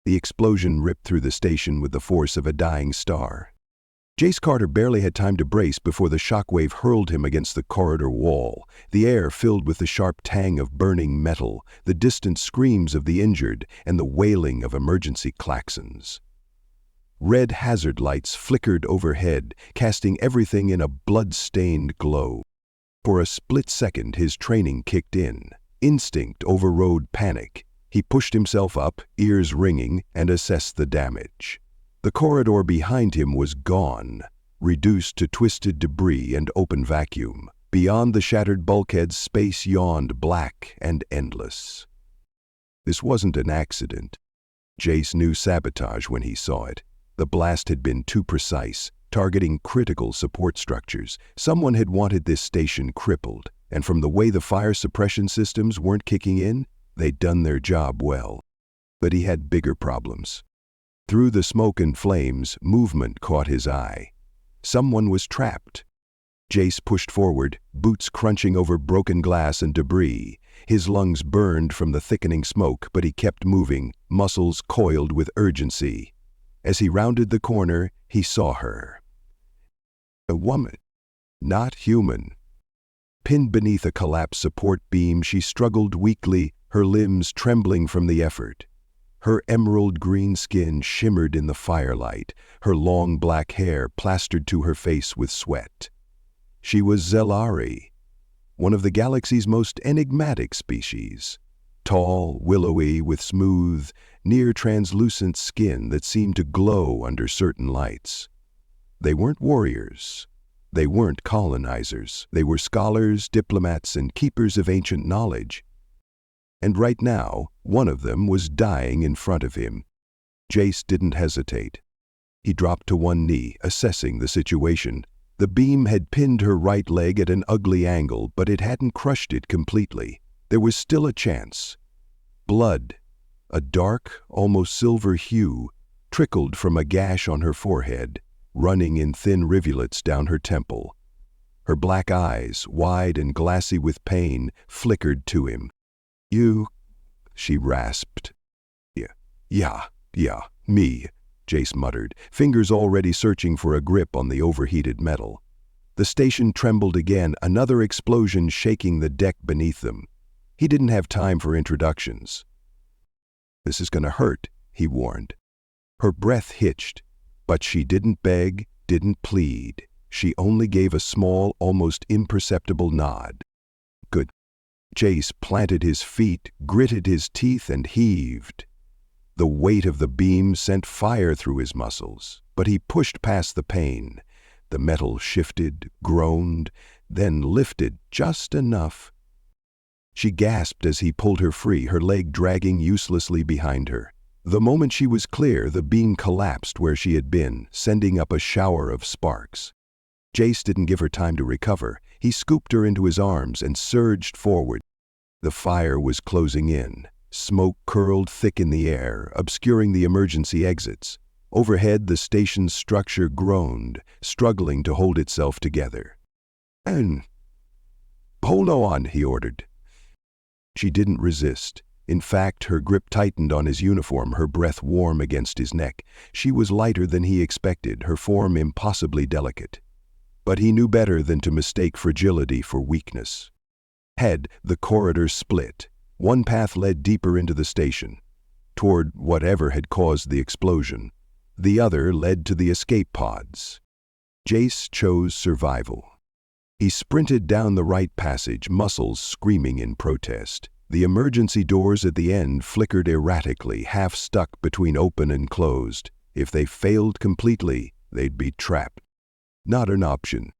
The explosion ripped through the station with the force of a dying star. Jace Carter barely had time to brace before the shockwave hurled him against the corridor wall, the air filled with the sharp tang of burning metal, the distant screams of the injured, and the wailing of emergency klaxons. Red hazard lights flickered overhead, casting everything in a blood-stained glow. For a split second, his training kicked in. Instinct overrode panic. He pushed himself up, ears ringing, and assessed the damage. The corridor behind him was gone, reduced to twisted debris and open vacuum. Beyond the shattered bulkheads, space yawned black and endless. This wasn't an accident. Jace knew sabotage when he saw it. The blast had been too precise, targeting critical support structures. Someone had wanted this station crippled, and from the way the fire suppression systems weren't kicking in, they'd done their job well. But he had bigger problems. Through the smoke and flames, movement caught his eye. Someone was trapped. Jace pushed forward, boots crunching over broken glass and debris. His lungs burned from the thickening smoke, but he kept moving, muscles coiled with urgency. As he rounded the corner, he saw her. A woman, not human. Pinned beneath a collapsed support beam, she struggled weakly, her limbs trembling from the effort. Her emerald green skin shimmered in the firelight, her long black hair plastered to her face with sweat. She was Zelari, one of the galaxy's most enigmatic species. Tall, willowy, with smooth, near-translucent skin that seemed to glow under certain lights. They weren't warriors. They weren't colonizers. They were scholars, diplomats, and keepers of ancient knowledge. And right now, one of them was dying in front of him. Jace didn't hesitate. He dropped to one knee, assessing the situation. The beam had pinned her right leg at an ugly angle, but it hadn't crushed it completely. There was still a chance. Blood, a dark, almost silver hue, trickled from a gash on her forehead, running in thin rivulets down her temple. Her black eyes, wide and glassy with pain, flickered to him. "You," she rasped. Yeah, me," Jace muttered, fingers already searching for a grip on the overheated metal. The station trembled again, another explosion shaking the deck beneath them. He didn't have time for introductions. "This is gonna hurt," he warned. Her breath hitched, but she didn't beg, didn't plead. She only gave a small, almost imperceptible nod. "Good." Jace planted his feet, gritted his teeth, and heaved. The weight of the beam sent fire through his muscles, but he pushed past the pain. The metal shifted, groaned, then lifted just enough. She gasped as he pulled her free, her leg dragging uselessly behind her. The moment she was clear, the beam collapsed where she had been, sending up a shower of sparks. Jace didn't give her time to recover. He scooped her into his arms and surged forward. The fire was closing in. Smoke curled thick in the air, obscuring the emergency exits. Overhead, the station's structure groaned, struggling to hold itself together. "And hold on," he ordered. She didn't resist. In fact, her grip tightened on his uniform, her breath warm against his neck. She was lighter than he expected, her form impossibly delicate. But he knew better than to mistake fragility for weakness. Ahead, the corridor split. One path led deeper into the station, toward whatever had caused the explosion. The other led to the escape pods. Jace chose survival. He sprinted down the right passage, muscles screaming in protest. The emergency doors at the end flickered erratically, half stuck between open and closed. If they failed completely, they'd be trapped. Not an option.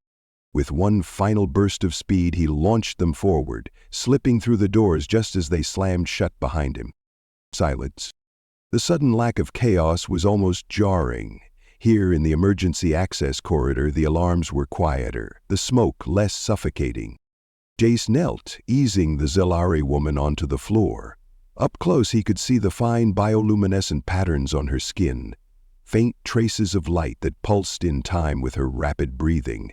With one final burst of speed, he launched them forward, slipping through the doors just as they slammed shut behind him. Silence. The sudden lack of chaos was almost jarring. Here in the emergency access corridor, the alarms were quieter, the smoke less suffocating. Jace knelt, easing the Zelari woman onto the floor. Up close, he could see the fine bioluminescent patterns on her skin, faint traces of light that pulsed in time with her rapid breathing.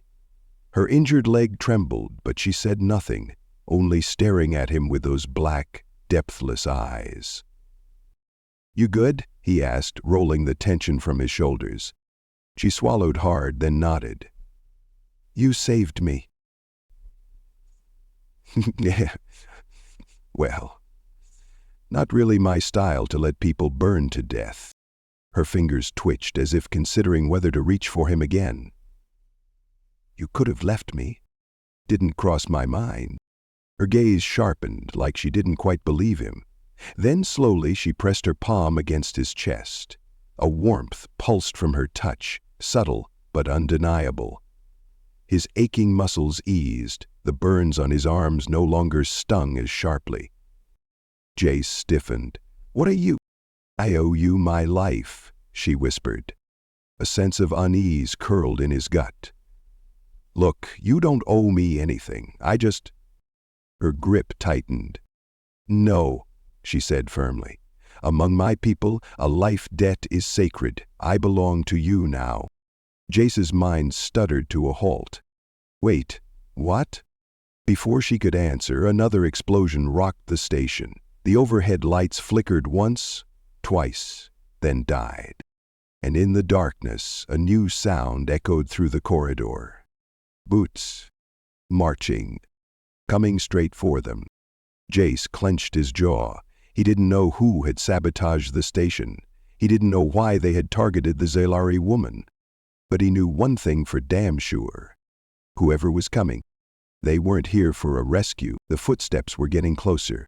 Her injured leg trembled, but she said nothing, only staring at him with those black, depthless eyes. "You good?" he asked, rolling the tension from his shoulders. She swallowed hard, then nodded. "You saved me." "Yeah, well, not really my style to let people burn to death." Her fingers twitched as if considering whether to reach for him again. "You could have left me. Didn't cross my mind." Her gaze sharpened, like she didn't quite believe him. Then slowly she pressed her palm against his chest. A warmth pulsed from her touch, subtle but undeniable. His aching muscles eased, the burns on his arms no longer stung as sharply. Jace stiffened. "What are you?" "I owe you my life," she whispered. A sense of unease curled in his gut. "Look, you don't owe me anything. I just—" Her grip tightened. "No," she said firmly. "Among my people, a life debt is sacred. I belong to you now." Jace's mind stuttered to a halt. "Wait, what?" Before she could answer, another explosion rocked the station. The overhead lights flickered once, twice, then died. And in the darkness, a new sound echoed through the corridor. Boots. Marching. Coming straight for them. Jace clenched his jaw. He didn't know who had sabotaged the station. He didn't know why they had targeted the Zalari woman. But he knew one thing for damn sure. Whoever was coming, they weren't here for a rescue. The footsteps were getting closer.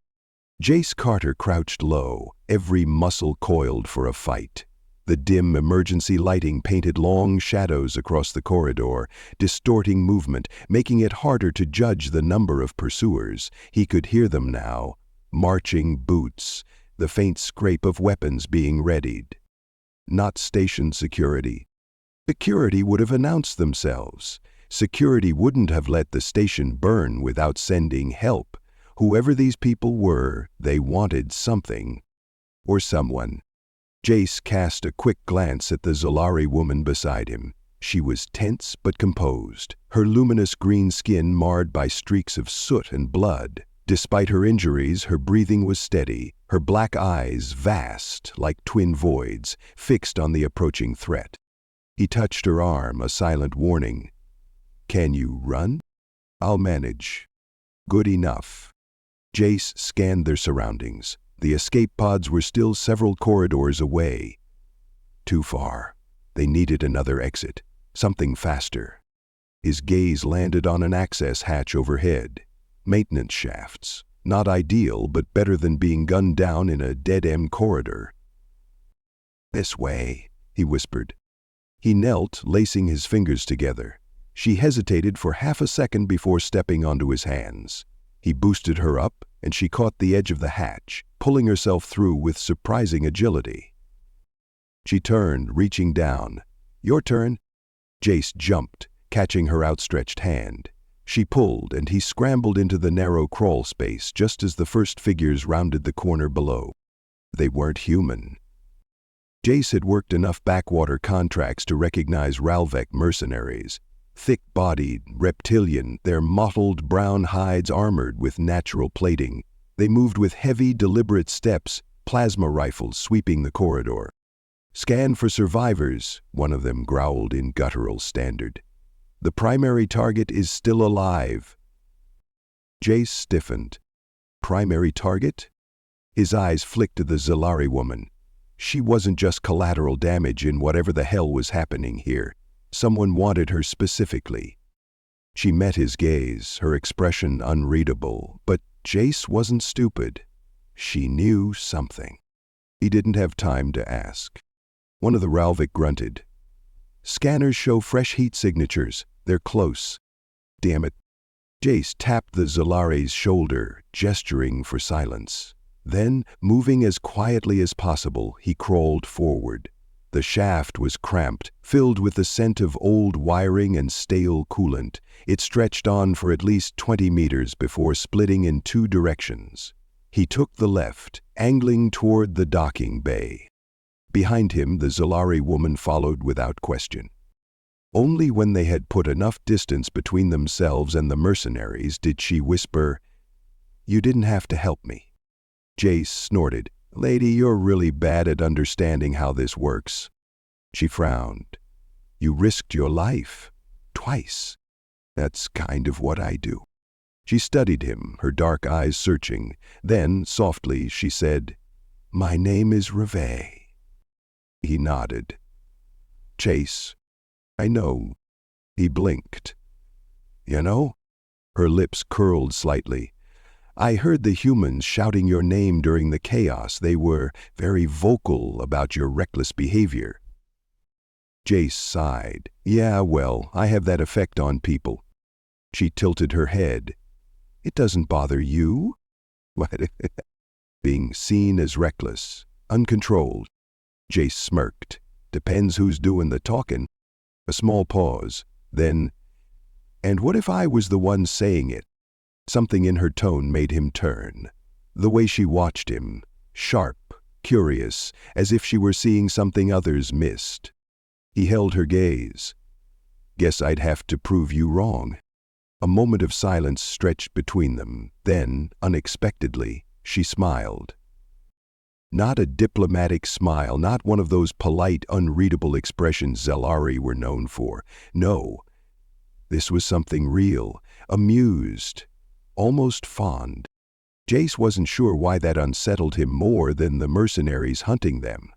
Jace Carter crouched low, every muscle coiled for a fight. The dim emergency lighting painted long shadows across the corridor, distorting movement, making it harder to judge the number of pursuers. He could hear them now, marching boots, the faint scrape of weapons being readied. Not station security. Security would have announced themselves. Security wouldn't have let the station burn without sending help. Whoever these people were, they wanted something. Or someone. Jace cast a quick glance at the Zalari woman beside him. She was tense but composed, her luminous green skin marred by streaks of soot and blood. Despite her injuries, her breathing was steady, her black eyes vast, like twin voids, fixed on the approaching threat. He touched her arm, a silent warning. "Can you run?" "I'll manage." "Good enough." Jace scanned their surroundings. The escape pods were still several corridors away. Too far. They needed another exit, something faster. His gaze landed on an access hatch overhead. Maintenance shafts. Not ideal, but better than being gunned down in a dead-end corridor. "This way," he whispered. He knelt, lacing his fingers together. She hesitated for half a second before stepping onto his hands. He boosted her up, and she caught the edge of the hatch, pulling herself through with surprising agility. She turned, reaching down. "Your turn." Jace jumped, catching her outstretched hand. She pulled, and he scrambled into the narrow crawl space just as the first figures rounded the corner below. They weren't human. Jace had worked enough backwater contracts to recognize Ralvec mercenaries. Thick-bodied, reptilian, their mottled brown hides armored with natural plating. They moved with heavy, deliberate steps, plasma rifles sweeping the corridor. "Scan for survivors," one of them growled in guttural standard. "The primary target is still alive." Jace stiffened. Primary target? His eyes flicked to the Zalari woman. She wasn't just collateral damage in whatever the hell was happening here. Someone wanted her specifically. She met his gaze, her expression unreadable, but Jace wasn't stupid. She knew something. He didn't have time to ask. One of the Ralvec grunted. "Scanners show fresh heat signatures. They're close." "Damn it." Jace tapped the Zalari's shoulder, gesturing for silence. Then, moving as quietly as possible, he crawled forward. The shaft was cramped, filled with the scent of old wiring and stale coolant. It stretched on for at least 20 meters before splitting in two directions. He took the left, angling toward the docking bay. Behind him, the Zalari woman followed without question. Only when they had put enough distance between themselves and the mercenaries did she whisper, "You didn't have to help me." Jace snorted. Lady, you're really bad at understanding how this works. She frowned. You risked your life. Twice. That's kind of what I do. She studied him, her dark eyes searching. Then, softly, she said, My name is Reve. He nodded. Chase. I know. He blinked. You know? Her lips curled slightly. I heard the humans shouting your name during the chaos. They were very vocal about your reckless behavior. Jace sighed. Yeah, well, I have that effect on people. She tilted her head. It doesn't bother you? What? Being seen as reckless, uncontrolled. Jace smirked. Depends who's doing the talking. A small pause. Then, and what if I was the one saying it? Something in her tone made him turn. The way she watched him, sharp, curious, as if she were seeing something others missed. He held her gaze. Guess I'd have to prove you wrong. A moment of silence stretched between them. Then, unexpectedly, she smiled. Not a diplomatic smile, not one of those polite, unreadable expressions Zelari were known for. No, this was something real, amused, almost fond. Jace wasn't sure why that unsettled him more than the mercenaries hunting them.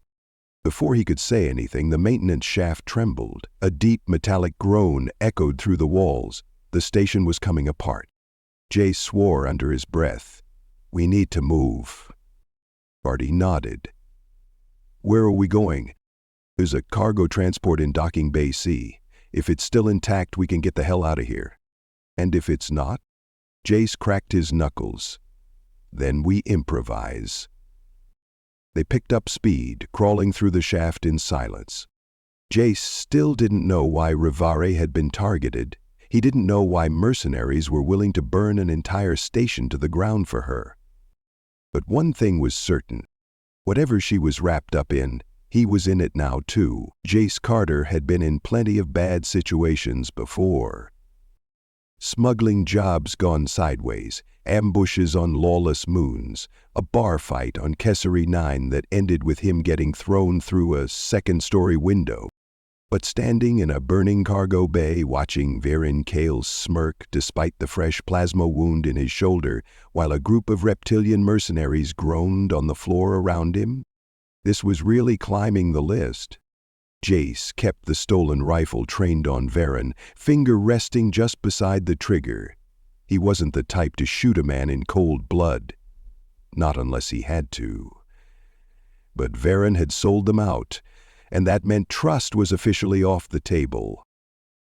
Before he could say anything, the maintenance shaft trembled. A deep metallic groan echoed through the walls. The station was coming apart. Jace swore under his breath. We need to move. Barty nodded. Where are we going? There's a cargo transport in Docking Bay C. If it's still intact, we can get the hell out of here. And if it's not? Jace cracked his knuckles. Then we improvise. They picked up speed, crawling through the shaft in silence. Jace still didn't know why Rivare had been targeted. He didn't know why mercenaries were willing to burn an entire station to the ground for her. But one thing was certain. Whatever she was wrapped up in, he was in it now too. Jace Carter had been in plenty of bad situations before. Smuggling jobs gone sideways, ambushes on lawless moons, a bar fight on Kessery 9 that ended with him getting thrown through a second-story window. But standing in a burning cargo bay watching Viren Kale smirk despite the fresh plasma wound in his shoulder while a group of reptilian mercenaries groaned on the floor around him, this was really climbing the list. Jace kept the stolen rifle trained on Viren, finger resting just beside the trigger. He wasn't the type to shoot a man in cold blood. Not unless he had to. But Viren had sold them out, and that meant trust was officially off the table.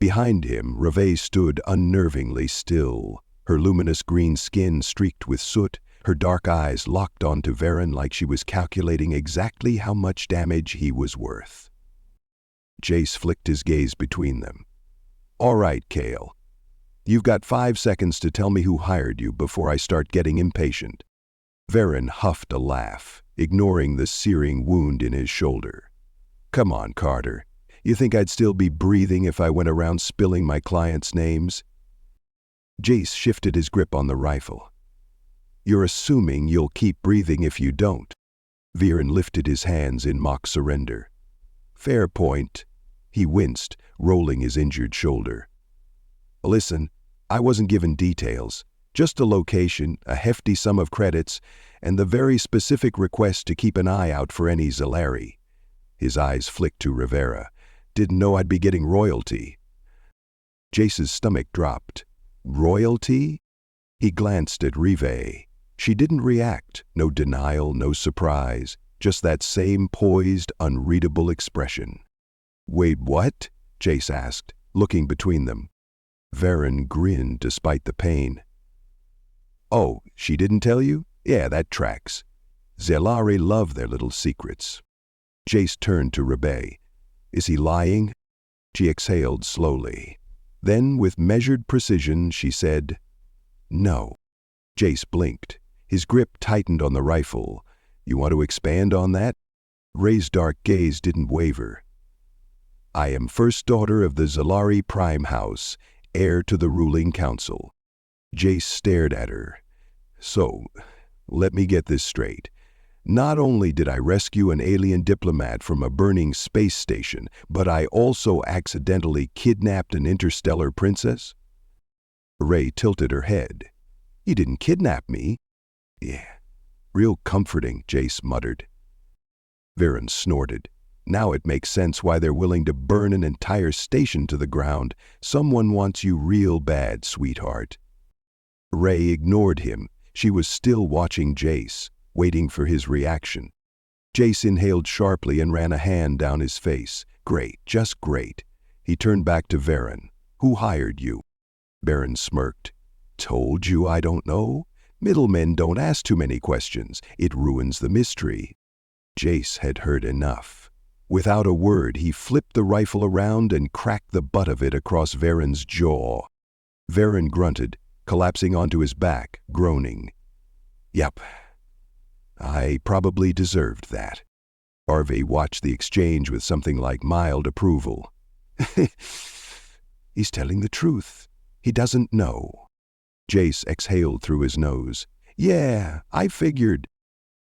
Behind him, Reve stood unnervingly still, her luminous green skin streaked with soot, her dark eyes locked onto Viren like she was calculating exactly how much damage he was worth. Jace flicked his gaze between them. All right, Kale. You've got 5 seconds to tell me who hired you before I start getting impatient. Viren huffed a laugh, ignoring the searing wound in his shoulder. Come on, Carter. You think I'd still be breathing if I went around spilling my clients' names? Jace shifted his grip on the rifle. You're assuming you'll keep breathing if you don't. Viren lifted his hands in mock surrender. Fair point. He winced, rolling his injured shoulder. Listen, I wasn't given details. Just a location, a hefty sum of credits, and the very specific request to keep an eye out for any Zelari. His eyes flicked to Rivera. Didn't know I'd be getting royalty. Jace's stomach dropped. Royalty? He glanced at Rive. She didn't react. No denial, no surprise. Just that same poised, unreadable expression. Wait, what? Jace asked, looking between them. Viren grinned despite the pain. Oh, she didn't tell you? Yeah, that tracks. Zelari love their little secrets. Jace turned to Rebe. Is he lying? She exhaled slowly. Then, with measured precision, she said, No. Jace blinked. His grip tightened on the rifle. You want to expand on that? Ray's dark gaze didn't waver. I am first daughter of the Zelari Prime House, heir to the ruling council. Jace stared at her. So, let me get this straight. Not only did I rescue an alien diplomat from a burning space station, but I also accidentally kidnapped an interstellar princess? Ray tilted her head. You didn't kidnap me. Yeah, real comforting, Jace muttered. Varen snorted. Now it makes sense why they're willing to burn an entire station to the ground. Someone wants you real bad, sweetheart. Ray ignored him. She was still watching Jace, waiting for his reaction. Jace inhaled sharply and ran a hand down his face. Great, just great. He turned back to Varen. Who hired you? Varen smirked. Told you I don't know. Middlemen don't ask too many questions. It ruins the mystery. Jace had heard enough. Without a word, he flipped the rifle around and cracked the butt of it across Varen's jaw. Varen grunted, collapsing onto his back, groaning. Yep, I probably deserved that. Harvey watched the exchange with something like mild approval. He's telling the truth. He doesn't know. Jace exhaled through his nose. Yeah, I figured.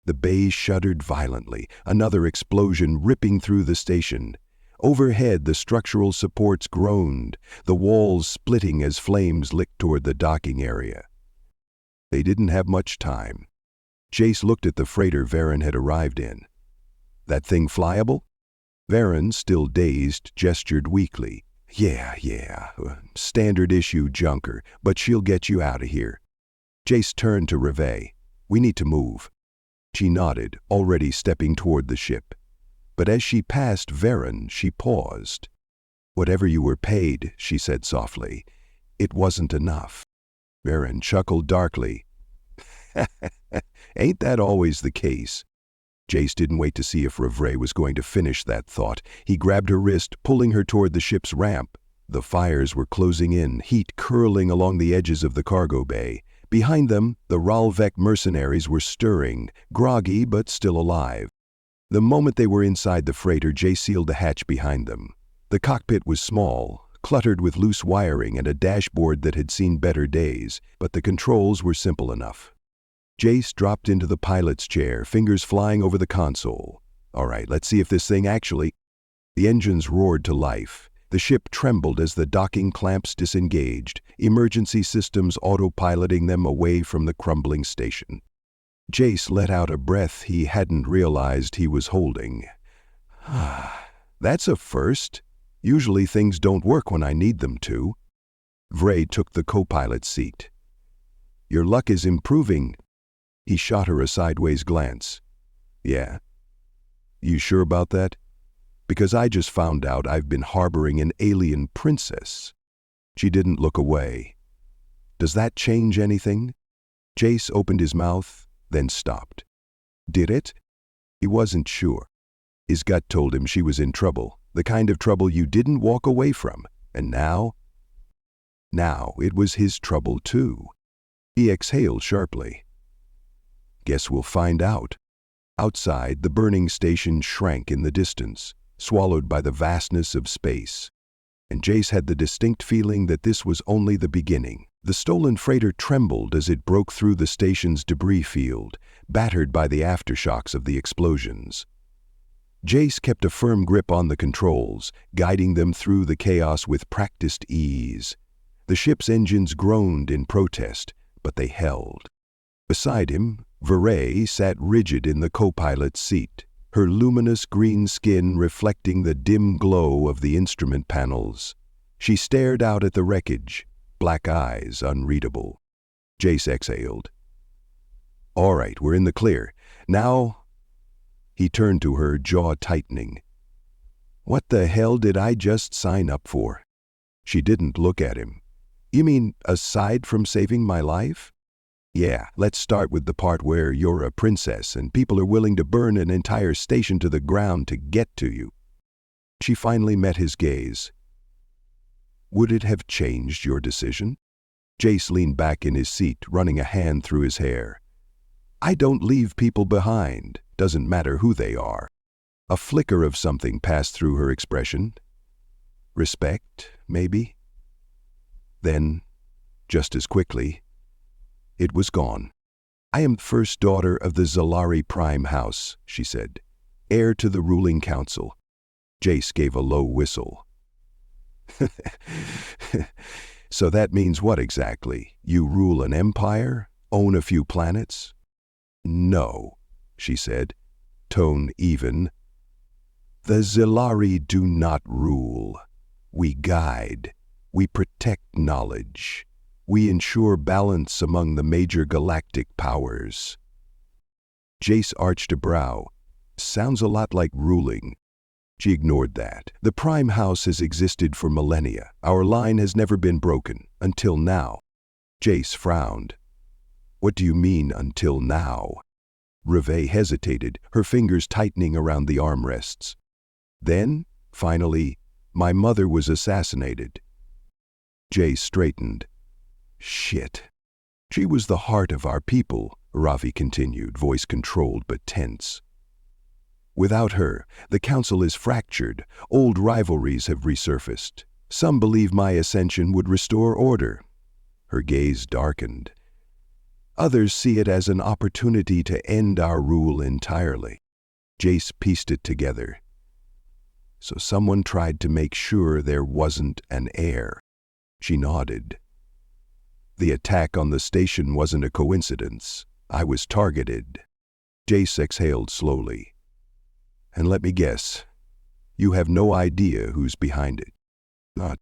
The bay shuddered violently, another explosion ripping through the station. Overhead, the structural supports groaned, the walls splitting as flames licked toward the docking area. They didn't have much time. Jace looked at the freighter Varen had arrived in. That thing flyable? Varen, still dazed, gestured weakly. Yeah, standard issue junker, but she'll get you out of here. Jace turned to Reve. We need to move. She nodded, already stepping toward the ship. But as she passed Varen, she paused. Whatever you were paid, she said softly, it wasn't enough. Varen chuckled darkly. Ain't that always the case? Jace didn't wait to see if Revray was going to finish that thought. He grabbed her wrist, pulling her toward the ship's ramp. The fires were closing in, heat curling along the edges of the cargo bay. Behind them, the Ralvek mercenaries were stirring, groggy but still alive. The moment they were inside the freighter, Jace sealed the hatch behind them. The cockpit was small, cluttered with loose wiring and a dashboard that had seen better days, but the controls were simple enough. Jace dropped into the pilot's chair, fingers flying over the console. All right, let's see if this thing actually... The engines roared to life. The ship trembled as the docking clamps disengaged, emergency systems autopiloting them away from the crumbling station. Jace let out a breath he hadn't realized he was holding. That's a first. Usually things don't work when I need them to. Vray took the co-pilot's seat. Your luck is improving. He shot her a sideways glance. Yeah. You sure about that? Because I just found out I've been harboring an alien princess. She didn't look away. Does that change anything? Jace opened his mouth, then stopped. Did it? He wasn't sure. His gut told him she was in trouble, the kind of trouble you didn't walk away from. And now? Now it was his trouble too. He exhaled sharply. Guess we'll find out. Outside, the burning station shrank in the distance, swallowed by the vastness of space. And Jace had the distinct feeling that this was only the beginning. The stolen freighter trembled as it broke through the station's debris field, battered by the aftershocks of the explosions. Jace kept a firm grip on the controls, guiding them through the chaos with practiced ease. The ship's engines groaned in protest, but they held. Beside him, Vray sat rigid in the co-pilot's seat, her luminous green skin reflecting the dim glow of the instrument panels. She stared out at the wreckage, black eyes unreadable. Jace exhaled. All right, we're in the clear. Now... He turned to her, jaw tightening. What the hell did I just sign up for? She didn't look at him. You mean, aside from saving my life? Yeah, let's start with the part where you're a princess and people are willing to burn an entire station to the ground to get to you. She finally met his gaze. Would it have changed your decision? Jace leaned back in his seat, running a hand through his hair. I don't leave people behind, doesn't matter who they are. A flicker of something passed through her expression. Respect, maybe? Then, just as quickly, it was gone. I am first daughter of the Zalari Prime House, she said, heir to the ruling council. Jace gave a low whistle. So that means what exactly? You rule an empire? Own a few planets? No, she said, tone even. The Zalari do not rule. We guide. We protect knowledge. We ensure balance among the major galactic powers. Jace arched a brow. Sounds a lot like ruling. She ignored that. The Prime House has existed for millennia. Our line has never been broken, until now. Jace frowned. What do you mean, until now? Reve hesitated, her fingers tightening around the armrests. Then, finally, my mother was assassinated. Jace straightened. Shit. She was the heart of our people, Ravi continued, voice controlled but tense. Without her, the council is fractured. Old rivalries have resurfaced. Some believe my ascension would restore order. Her gaze darkened. Others see it as an opportunity to end our rule entirely. Jace pieced it together. So someone tried to make sure there wasn't an heir. She nodded. The attack on the station wasn't a coincidence. I was targeted. Jace exhaled slowly. And let me guess, you have no idea who's behind it. Not.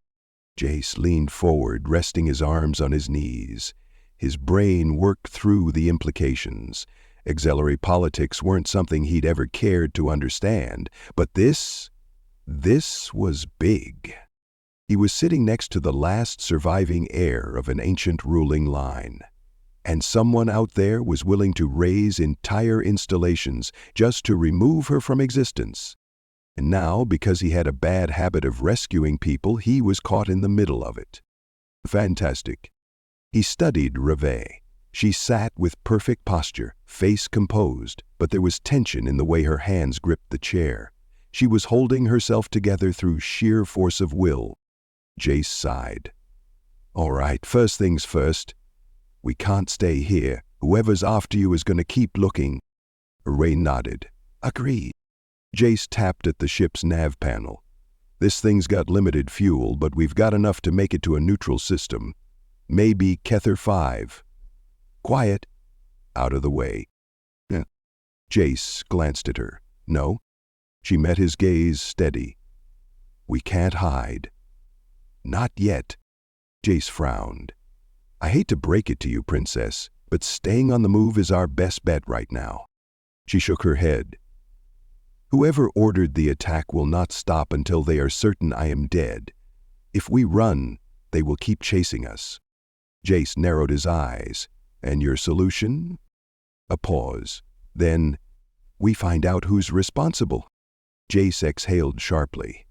Jace leaned forward, resting his arms on his knees. His brain worked through the implications. Auxiliary politics weren't something he'd ever cared to understand, but this was big. He was sitting next to the last surviving heir of an ancient ruling line. And someone out there was willing to raise entire installations just to remove her from existence. And now, because he had a bad habit of rescuing people, he was caught in the middle of it. Fantastic. He studied Reve. She sat with perfect posture, face composed, but there was tension in the way her hands gripped the chair. She was holding herself together through sheer force of will. Jace sighed. All right, first things first. We can't stay here. Whoever's after you is going to keep looking. Ray nodded. Agreed. Jace tapped at the ship's nav panel. This thing's got limited fuel, but we've got enough to make it to a neutral system. Maybe Kether 5. Quiet. Out of the way. Jace glanced at her. No. She met his gaze steady. We can't hide. Not yet. Jace frowned. I hate to break it to you, Princess, but staying on the move is our best bet right now. She shook her head. Whoever ordered the attack will not stop until they are certain I am dead. If we run, they will keep chasing us. Jace narrowed his eyes. And your solution? A pause. Then, we find out who's responsible. Jace exhaled sharply.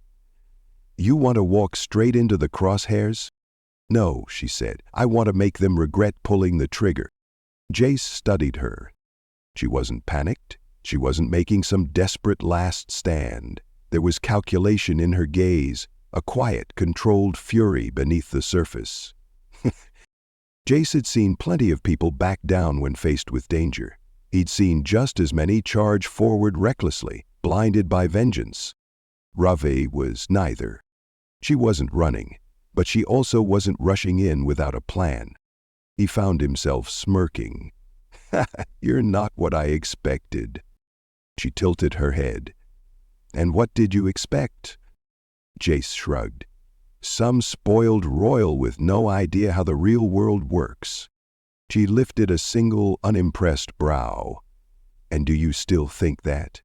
You want to walk straight into the crosshairs? No, she said. I want to make them regret pulling the trigger. Jace studied her. She wasn't panicked. She wasn't making some desperate last stand. There was calculation in her gaze, a quiet, controlled fury beneath the surface. Jace had seen plenty of people back down when faced with danger. He'd seen just as many charge forward recklessly, blinded by vengeance. Rave was neither. She wasn't running, but she also wasn't rushing in without a plan. He found himself smirking. You're not what I expected. She tilted her head. And what did you expect? Jace shrugged. Some spoiled royal with no idea how the real world works. She lifted a single, unimpressed brow. And do you still think that?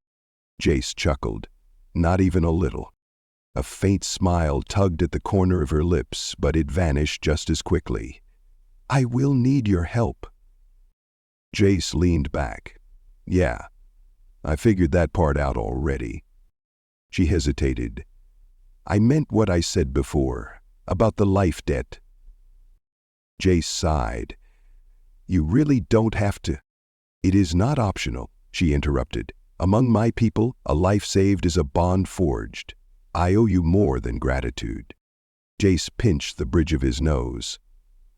Jace chuckled. Not even a little. A faint smile tugged at the corner of her lips, but it vanished just as quickly. I will need your help. Jace leaned back. Yeah, I figured that part out already. She hesitated. I meant what I said before, about the life debt. Jace sighed. You really don't have to. It is not optional, she interrupted. Among my people, a life saved is a bond forged. I owe you more than gratitude. Jace pinched the bridge of his nose.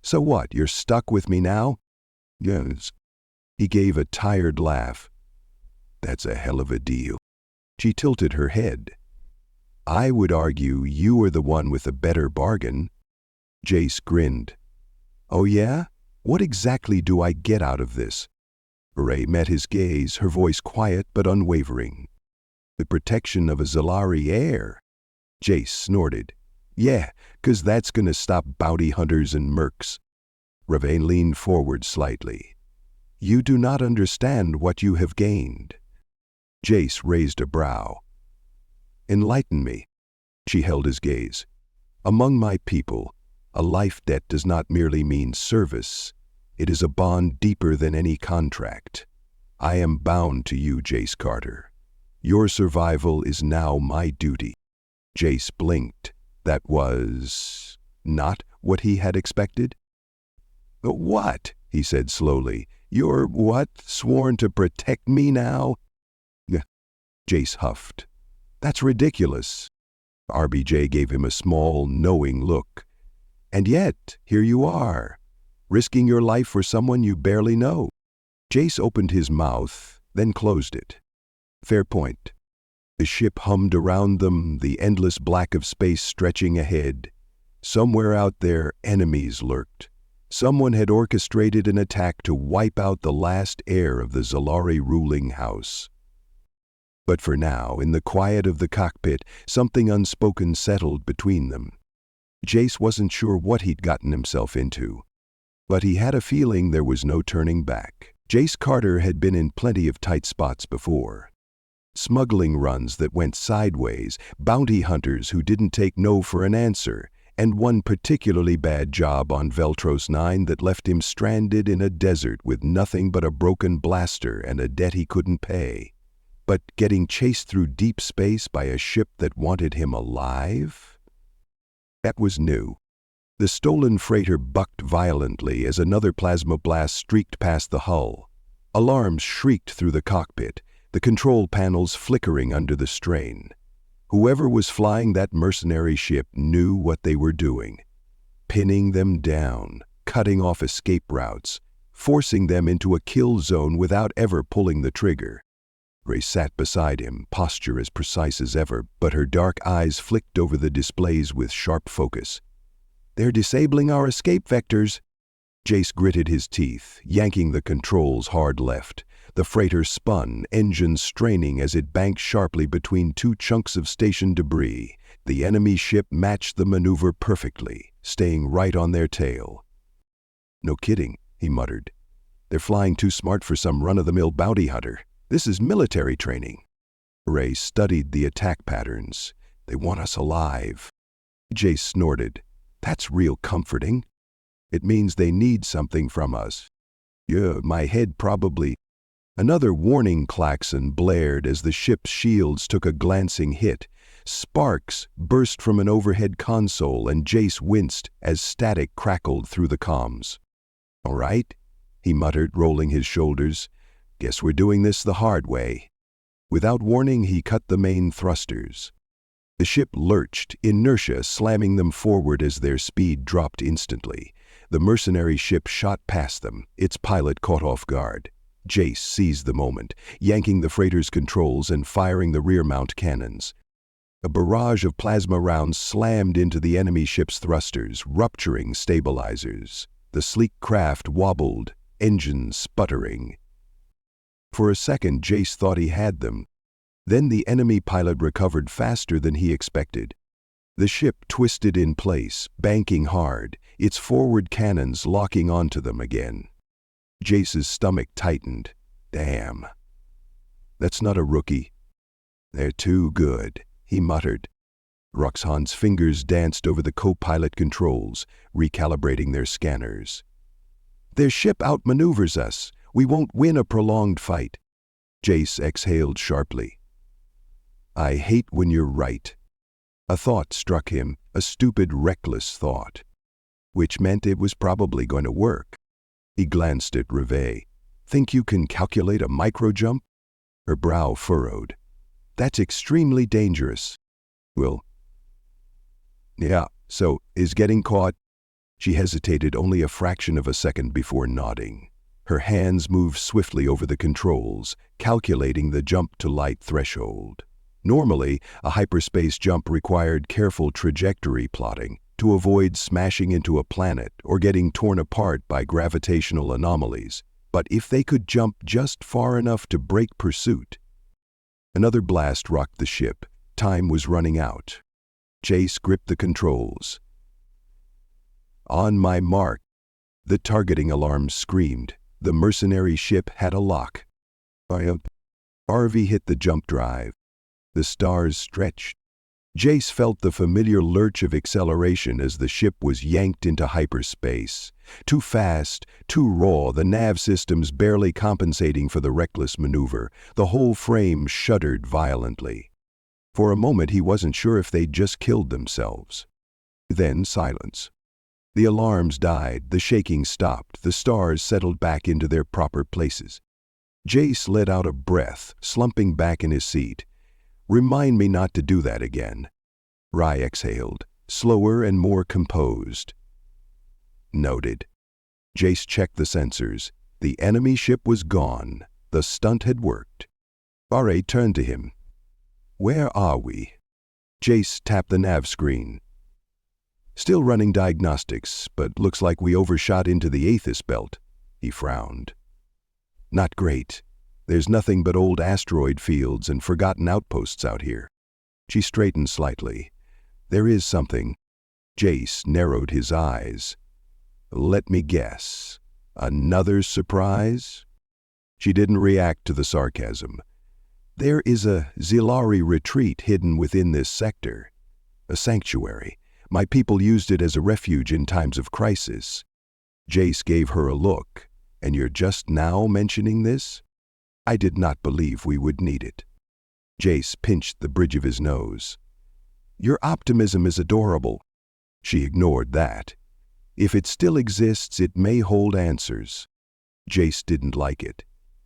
So what, you're stuck with me now? Yes. He gave a tired laugh. That's a hell of a deal. She tilted her head. I would argue you are the one with a better bargain. Jace grinned. Oh yeah? What exactly do I get out of this? Ray met his gaze, her voice quiet but unwavering. The protection of a Zalari heir. Jace snorted. Yeah, 'cause that's gonna stop bounty hunters and mercs. Ravane leaned forward slightly. You do not understand what you have gained. Jace raised a brow. Enlighten me. She held his gaze. Among my people, a life debt does not merely mean service. It is a bond deeper than any contract. I am bound to you, Jace Carter. Your survival is now my duty. Jace blinked. That was not what he had expected. What? He said slowly. You're what? Sworn to protect me now? Jace huffed. That's ridiculous. RBJ gave him a small, knowing look. And yet, here you are, risking your life for someone you barely know. Jace opened his mouth, then closed it. Fair point. The ship hummed around them, the endless black of space stretching ahead. Somewhere out there, enemies lurked. Someone had orchestrated an attack to wipe out the last heir of the Zalari ruling house. But for now, in the quiet of the cockpit, something unspoken settled between them. Jace wasn't sure what he'd gotten himself into, but he had a feeling there was no turning back. Jace Carter had been in plenty of tight spots before. Smuggling runs that went sideways, bounty hunters who didn't take no for an answer, and one particularly bad job on Veltros 9 that left him stranded in a desert with nothing but a broken blaster and a debt he couldn't pay. But getting chased through deep space by a ship that wanted him alive? That was new. The stolen freighter bucked violently as another plasma blast streaked past the hull. Alarms shrieked through the cockpit, the control panels flickering under the strain. Whoever was flying that mercenary ship knew what they were doing. Pinning them down, cutting off escape routes, forcing them into a kill zone without ever pulling the trigger. Ray sat beside him, posture as precise as ever, but her dark eyes flicked over the displays with sharp focus. They're disabling our escape vectors. Jace gritted his teeth, yanking the controls hard left. The freighter spun, engines straining as it banked sharply between two chunks of station debris. The enemy ship matched the maneuver perfectly, staying right on their tail. No kidding, he muttered. They're flying too smart for some run-of-the-mill bounty hunter. This is military training. Ray studied the attack patterns. They want us alive. Jace snorted. That's real comforting. It means they need something from us. Yeah, my head probably. Another warning klaxon blared as the ship's shields took a glancing hit. Sparks burst from an overhead console and Jace winced as static crackled through the comms. All right, he muttered, rolling his shoulders. Guess we're doing this the hard way. Without warning, he cut the main thrusters. The ship lurched, inertia slamming them forward as their speed dropped instantly. The mercenary ship shot past them, its pilot caught off guard. Jace seized the moment, yanking the freighter's controls and firing the rear mount cannons. A barrage of plasma rounds slammed into the enemy ship's thrusters, rupturing stabilizers. The sleek craft wobbled, engines sputtering. For a second, Jace thought he had them. Then the enemy pilot recovered faster than he expected. The ship twisted in place, banking hard, its forward cannons locking onto them again. Jace's stomach tightened. Damn. That's not a rookie. They're too good, he muttered. Roxxon's fingers danced over the co-pilot controls, recalibrating their scanners. Their ship outmaneuvers us. We won't win a prolonged fight. Jace exhaled sharply. I hate when you're right. A thought struck him, a stupid, reckless thought, which meant it was probably going to work. He glanced at Reve. Think you can calculate a micro-jump? Her brow furrowed. That's extremely dangerous. Well, yeah, so is getting caught? She hesitated only a fraction of a second before nodding. Her hands moved swiftly over the controls, calculating the jump-to-light threshold. Normally, a hyperspace jump required careful trajectory plotting to avoid smashing into a planet or getting torn apart by gravitational anomalies. But if they could jump just far enough to break pursuit... Another blast rocked the ship. Time was running out. Jace gripped the controls. On my mark. The targeting alarm screamed. The mercenary ship had a lock. RV hit the jump drive. The stars stretched. Jace felt the familiar lurch of acceleration as the ship was yanked into hyperspace. Too fast, too raw, the nav systems barely compensating for the reckless maneuver. The whole frame shuddered violently. For a moment he wasn't sure if they'd just killed themselves. Then silence. The alarms died, the shaking stopped, the stars settled back into their proper places. Jace let out a breath, slumping back in his seat. Remind me not to do that again. Rye exhaled, slower and more composed. Noted. Jace checked the sensors. The enemy ship was gone. The stunt had worked. Ra turned to him. Where are we? Jace tapped the nav screen. Still running diagnostics, but looks like we overshot into the Aethys belt. He frowned. Not great. There's nothing but old asteroid fields and forgotten outposts out here. She straightened slightly. There is something. Jace narrowed his eyes. Let me guess. Another surprise? She didn't react to the sarcasm. There is a Zilari retreat hidden within this sector. A sanctuary. My people used it as a refuge in times of crisis. Jace gave her a look. And you're just now mentioning this? I did not believe we would need it. Jace pinched the bridge of his nose. Your optimism is adorable. She ignored that. If it still exists, it may hold answers. Jace didn't like it.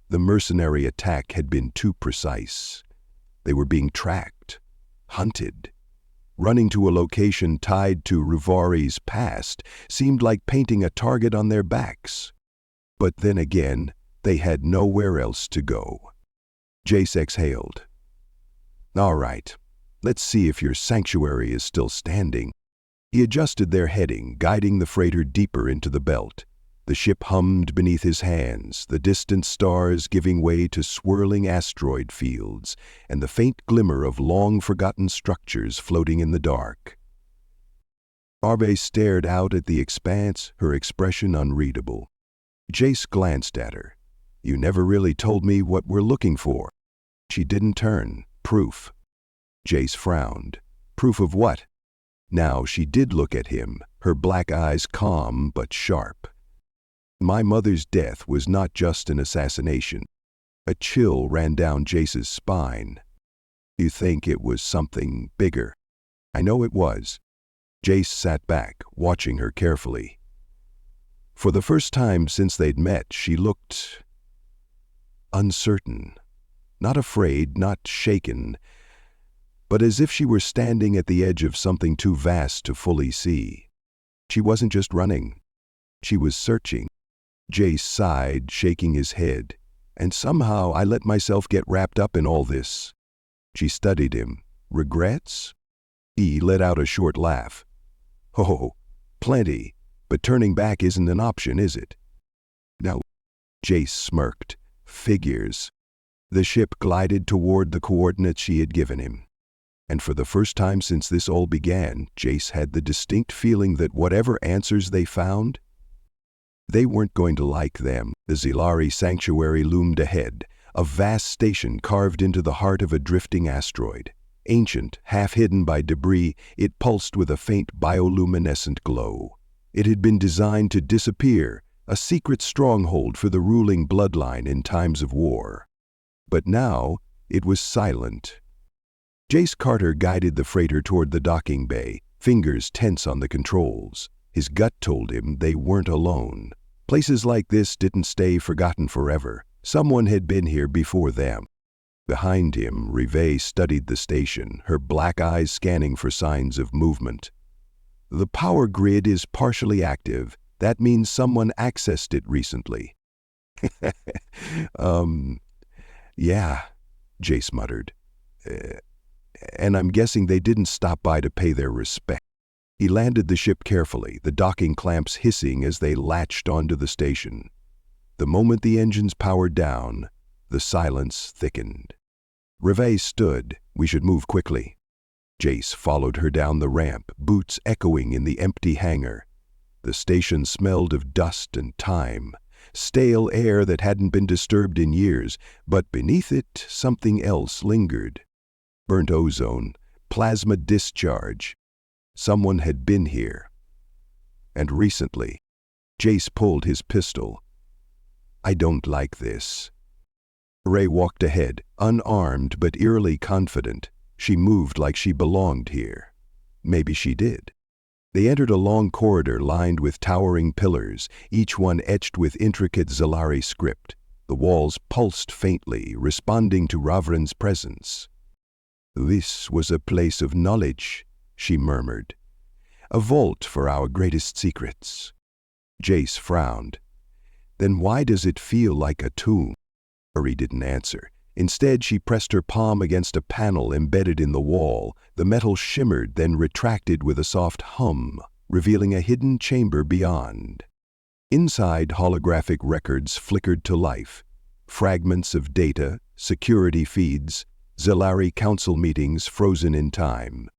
The mercenary attack had been too precise. They were being tracked, hunted. Running to a location tied to Ruvari's past seemed like painting a target on their backs. But then again, they had nowhere else to go. Jace exhaled. All right, let's see if your sanctuary is still standing. He adjusted their heading, guiding the freighter deeper into the belt. The ship hummed beneath his hands, the distant stars giving way to swirling asteroid fields, and the faint glimmer of long-forgotten structures floating in the dark. Arbe stared out at the expanse, her expression unreadable. Jace glanced at her. You never really told me what we're looking for. She didn't turn. Proof. Jace frowned. Proof of what? Now she did look at him, her black eyes calm but sharp. My mother's death was not just an assassination. A chill ran down Jace's spine. You think it was something bigger? I know it was. Jace sat back, watching her carefully. For the first time since they'd met, she looked uncertain. Not afraid, not shaken, but as if she were standing at the edge of something too vast to fully see. She wasn't just running. She was searching. Jace sighed, shaking his head. And somehow I let myself get wrapped up in all this. She studied him. Regrets? He let out a short laugh. Oh, plenty. But turning back isn't an option, is it? No. Jace smirked. Figures. The ship glided toward the coordinates she had given him. And for the first time since this all began, Jace had the distinct feeling that whatever answers they found, they weren't going to like them. The Zilari sanctuary loomed ahead, a vast station carved into the heart of a drifting asteroid. Ancient, half hidden by debris, it pulsed with a faint bioluminescent glow. It had been designed to disappear, a secret stronghold for the ruling bloodline in times of war. But now, it was silent. Jace Carter guided the freighter toward the docking bay, fingers tense on the controls. His gut told him they weren't alone. Places like this didn't stay forgotten forever. Someone had been here before them. Behind him, Rive studied the station, her black eyes scanning for signs of movement. The power grid is partially active. That means someone accessed it recently. um, yeah, Jace muttered. "Uh, and I'm guessing they didn't stop by to pay their respect." He landed the ship carefully, the docking clamps hissing as they latched onto the station. The moment the engines powered down, the silence thickened. Reve stood. "We should move quickly." Jace followed her down the ramp, boots echoing in the empty hangar. The station smelled of dust and time, stale air that hadn't been disturbed in years, but beneath it something else lingered. Burnt ozone, plasma discharge. Someone had been here. And recently. Jace pulled his pistol. "I don't like this." Ray walked ahead, unarmed but eerily confident. She moved like she belonged here. Maybe she did. They entered a long corridor lined with towering pillars, each one etched with intricate Zalari script. The walls pulsed faintly, responding to Ravrin's presence. "This was a place of knowledge," she murmured. "A vault for our greatest secrets." Jace frowned. "Then why does it feel like a tomb?" Uri didn't answer. Instead, she pressed her palm against a panel embedded in the wall. The metal shimmered, then retracted with a soft hum, revealing a hidden chamber beyond. Inside, holographic records flickered to life. Fragments of data, security feeds, Zalari council meetings frozen in time.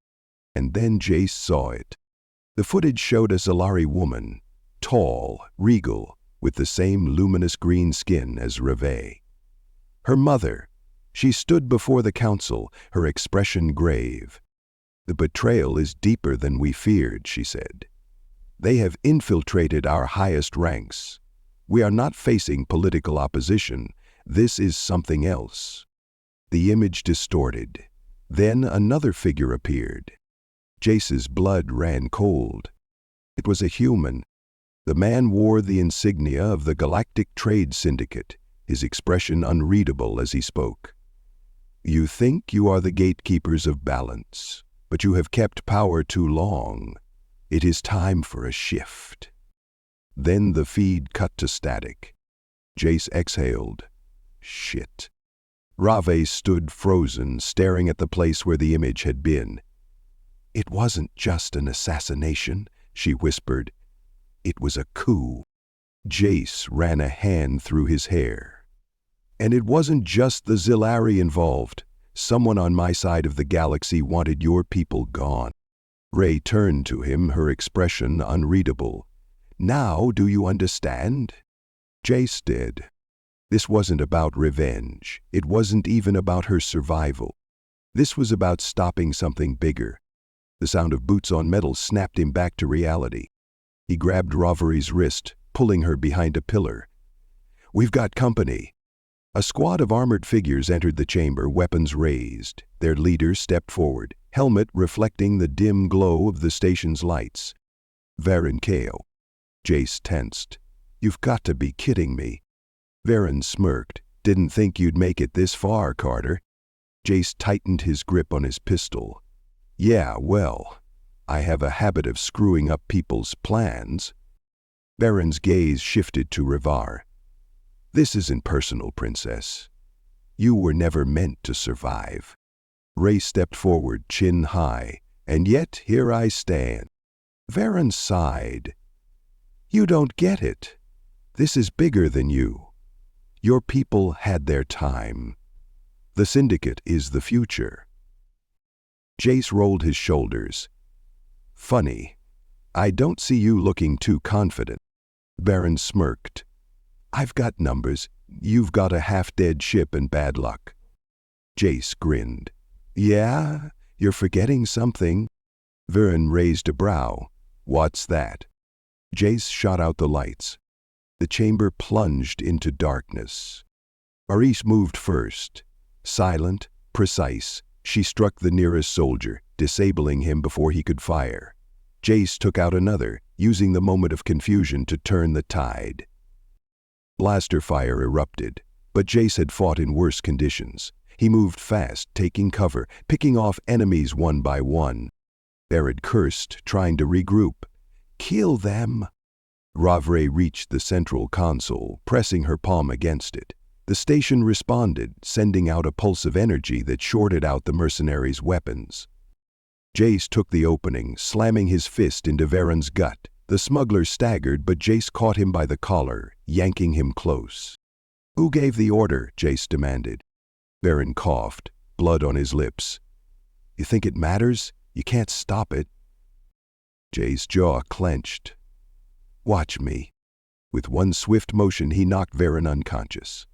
And then Jace saw it. The footage showed a Zalari woman, tall, regal, with the same luminous green skin as Reve. Her mother. She stood before the council, her expression grave. "The betrayal is deeper than we feared," she said. "They have infiltrated our highest ranks. We are not facing political opposition. This is something else." The image distorted. Then another figure appeared. Jace's blood ran cold. It was a human. The man wore the insignia of the Galactic Trade Syndicate, his expression unreadable as he spoke. "You think you are the gatekeepers of balance, but you have kept power too long. It is time for a shift." Then the feed cut to static. Jace exhaled. Shit. Rave stood frozen, staring at the place where the image had been. "It wasn't just an assassination," she whispered. "It was a coup." Jace ran a hand through his hair. "And it wasn't just the Zilari involved. Someone on my side of the galaxy wanted your people gone." Ray turned to him, her expression unreadable. "Now do you understand?" Jace did. This wasn't about revenge. It wasn't even about her survival. This was about stopping something bigger. The sound of boots on metal snapped him back to reality. He grabbed Ravari's wrist, pulling her behind a pillar. "We've got company." A squad of armored figures entered the chamber, weapons raised. Their leader stepped forward, helmet reflecting the dim glow of the station's lights. "Varen Kao." Jace tensed. "You've got to be kidding me." Varen smirked. "Didn't think you'd make it this far, Carter." Jace tightened his grip on his pistol. "Yeah, well, I have a habit of screwing up people's plans." Varen's gaze shifted to Rivar. "This isn't personal, Princess. You were never meant to survive." Ray stepped forward, chin high. "And yet, here I stand." Varen sighed. "You don't get it. This is bigger than you. Your people had their time. The Syndicate is the future." Jace rolled his shoulders. "Funny. I don't see you looking too confident." Varen smirked. "I've got numbers. You've got a half-dead ship and bad luck." Jace grinned. "Yeah, you're forgetting something." Varen raised a brow. "What's that?" Jace shot out the lights. The chamber plunged into darkness. Maurice moved first. Silent, precise, she struck the nearest soldier, disabling him before he could fire. Jace took out another, using the moment of confusion to turn the tide. Blaster fire erupted, but Jace had fought in worse conditions. He moved fast, taking cover, picking off enemies one by one. Barrett cursed, trying to regroup. "Kill them!" Ravre reached the central console, pressing her palm against it. The station responded, sending out a pulse of energy that shorted out the mercenaries' weapons. Jace took the opening, slamming his fist into Varen's gut. The smuggler staggered, but Jace caught him by the collar, yanking him close. "Who gave the order?" Jace demanded. Varen coughed, blood on his lips. "You think it matters? You can't stop it." Jace's jaw clenched. "Watch me." With one swift motion, he knocked Varen unconscious.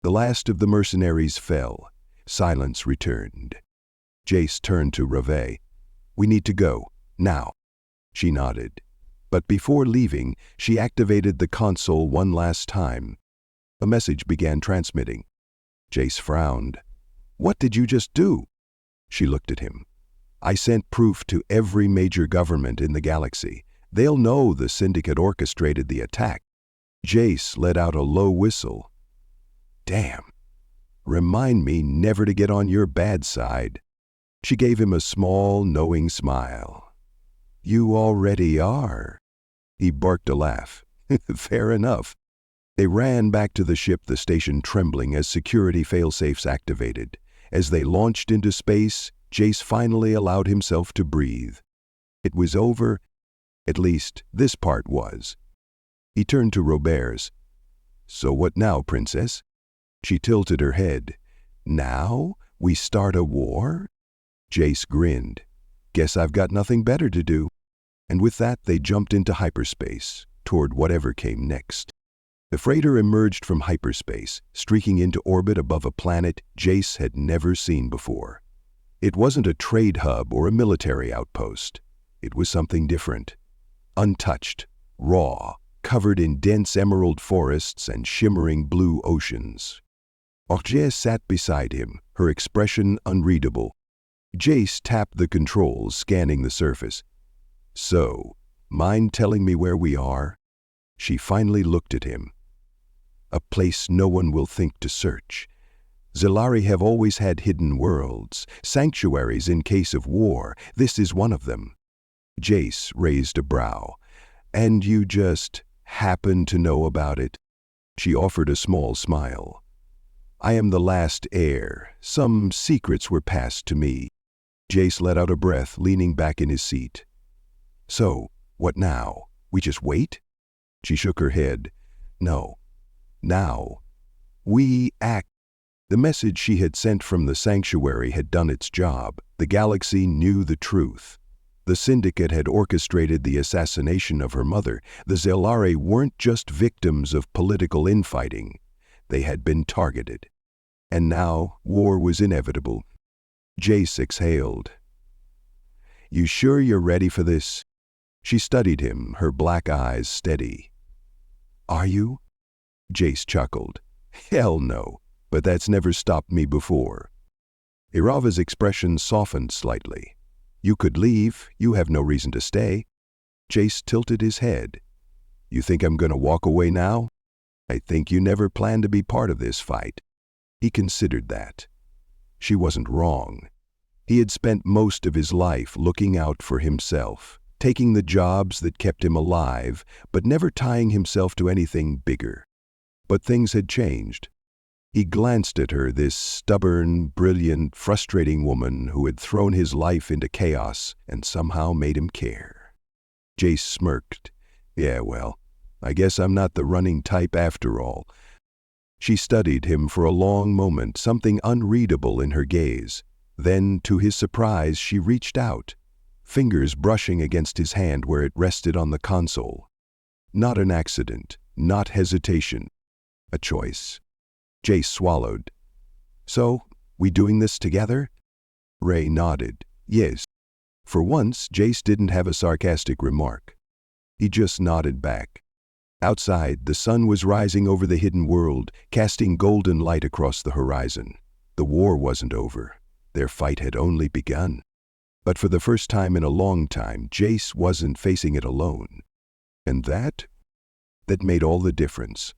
The last of the mercenaries fell. Silence returned. Jace turned to Ravre. "We need to go, now." She nodded. But before leaving, she activated the console one last time. A message began transmitting. Jace frowned. "What did you just do?" She looked at him. "I sent proof to every major government in the galaxy. They'll know the Syndicate orchestrated the attack." Jace let out a low whistle. "Damn. Remind me never to get on your bad side." She gave him a small, knowing smile. "You already are." He barked a laugh. "Fair enough." They ran back to the ship, the station trembling as security failsafes activated. As they launched into space, Jace finally allowed himself to breathe. It was over. At least, this part was. He turned to Roberts. "So what now, Princess?" She tilted her head. "Now? We start a war?" Jace grinned. "Guess I've got nothing better to do." And with that, they jumped into hyperspace, toward whatever came next. The freighter emerged from hyperspace, streaking into orbit above a planet Jace had never seen before. It wasn't a trade hub or a military outpost. It was something different. Untouched, raw, covered in dense emerald forests and shimmering blue oceans. Orcs sat beside him, her expression unreadable. Jace tapped the controls, scanning the surface. "So, mind telling me where we are?" She finally looked at him. "A place no one will think to search. Zelari have always had hidden worlds, sanctuaries in case of war. This is one of them." Jace raised a brow. "And you just happen to know about it?" She offered a small smile. "I am the last heir. Some secrets were passed to me." Jace let out a breath, leaning back in his seat. "So, what now? We just wait?" She shook her head. "No. Now. We act." The message she had sent from the sanctuary had done its job. The galaxy knew the truth. The Syndicate had orchestrated the assassination of her mother. The Zelari weren't just victims of political infighting. They had been targeted. And now, war was inevitable. Jace exhaled. "You sure you're ready for this?" She studied him, her black eyes steady. "Are you?" Jace chuckled. "Hell no, but that's never stopped me before." Irava's expression softened slightly. "You could leave. You have no reason to stay." Jace tilted his head. "You think I'm going to walk away now?" "I think you never planned to be part of this fight." He considered that. She wasn't wrong. He had spent most of his life looking out for himself, taking the jobs that kept him alive, but never tying himself to anything bigger. But things had changed. He glanced at her, this stubborn, brilliant, frustrating woman who had thrown his life into chaos and somehow made him care. Jace smirked. "Yeah, well, I guess I'm not the running type after all." She studied him for a long moment, something unreadable in her gaze. Then, to his surprise, she reached out, fingers brushing against his hand where it rested on the console. Not an accident, not hesitation. A choice. Jace swallowed. "So, we doing this together?" Ray nodded. "Yes." For once, Jace didn't have a sarcastic remark. He just nodded back. Outside, the sun was rising over the hidden world, casting golden light across the horizon. The war wasn't over. Their fight had only begun. But for the first time in a long time, Jace wasn't facing it alone. And that made all the difference.